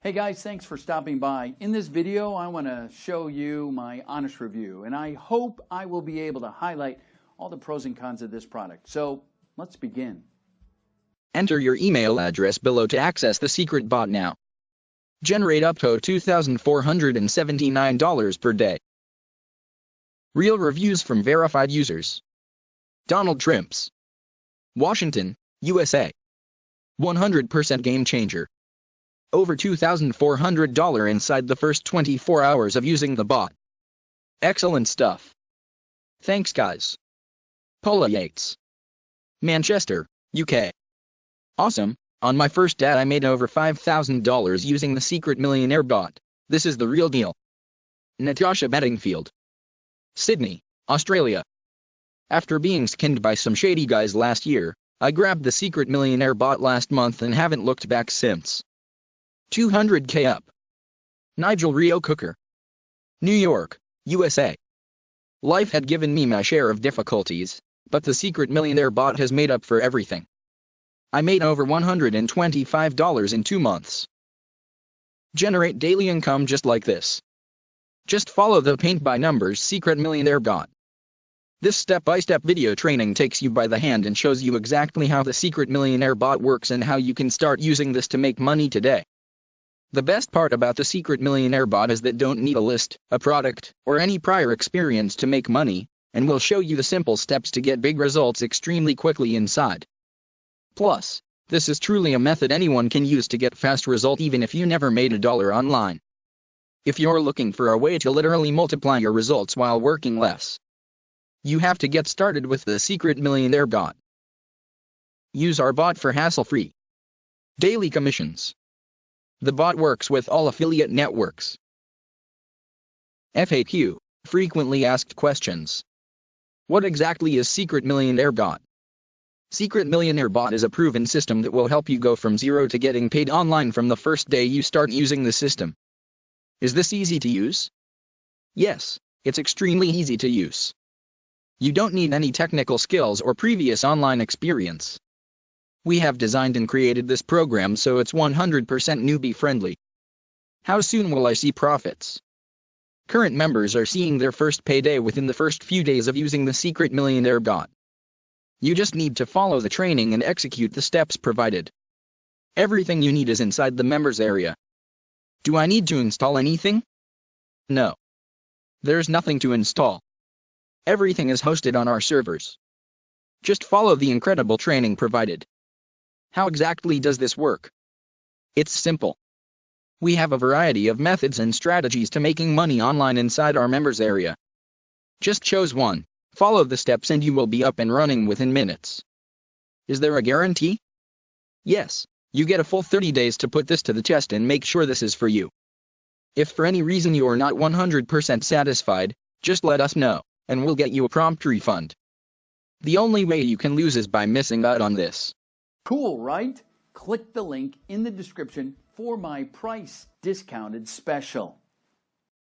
Hey guys, thanks for stopping by. In this video, I want to show you my honest review, and I hope I will be able to highlight all the pros and cons of this product. So let's begin. Enter your email address below to access the secret bot now. Generate up to $2,479 per day. Real reviews from verified users. Donald Trimps, Washington, USA. 100% game changer. Over $2,400 inside the first 24 hours of using the bot. Excellent stuff. Thanks guys. Paula Yates, Manchester, UK. Awesome. On my first ad I made over $5,000 using the Secret Millionaire Bot. This is the real deal. Natasha Bedingfield, Sydney, Australia. After being skinned by some shady guys last year, I grabbed the Secret Millionaire Bot last month and haven't looked back since. 200K up. Nigel Rio Cooker, New York, USA. Life had given me my share of difficulties, but the Secret Millionaire Bot has made up for everything. I made over $125 in 2 months. Generate daily income just like this. Just follow the paint by numbers Secret Millionaire Bot. This step-by-step video training takes you by the hand and shows you exactly how the Secret Millionaire Bot works and how you can start using this to make money today. The best part about the Secret Millionaire Bot is that don't need a list, a product, or any prior experience to make money, and will show you the simple steps to get big results extremely quickly inside. Plus, this is truly a method anyone can use to get fast result even if you never made $1 online. If you're looking for a way to literally multiply your results while working less, you have to get started with the Secret Millionaire Bot. Use our bot for hassle-free daily commissions. The bot works with all affiliate networks. FAQ, frequently asked questions. What exactly is Secret Millionaire Bot? Secret Millionaire Bot is a proven system that will help you go from zero to getting paid online from the first day you start using the system. Is this easy to use? Yes, it's extremely easy to use. You don't need any technical skills or previous online experience. We have designed and created this program so it's 100% newbie friendly. How soon will I see profits? Current members are seeing their first payday within the first few days of using the Secret Millionaire Bot. You just need to follow the training and execute the steps provided. Everything you need is inside the members area. Do I need to install anything? No. There's nothing to install. Everything is hosted on our servers. Just follow the incredible training provided. How exactly does this work? It's simple. We have a variety of methods and strategies to making money online inside our members area. Just choose one, follow the steps and you will be up and running within minutes. Is there a guarantee? Yes, you get a full 30 days to put this to the test and make sure this is for you. If for any reason you are not 100% satisfied, just let us know, and we'll get you a prompt refund. The only way you can lose is by missing out on this. Cool, right? Click the link in the description for my price discounted special.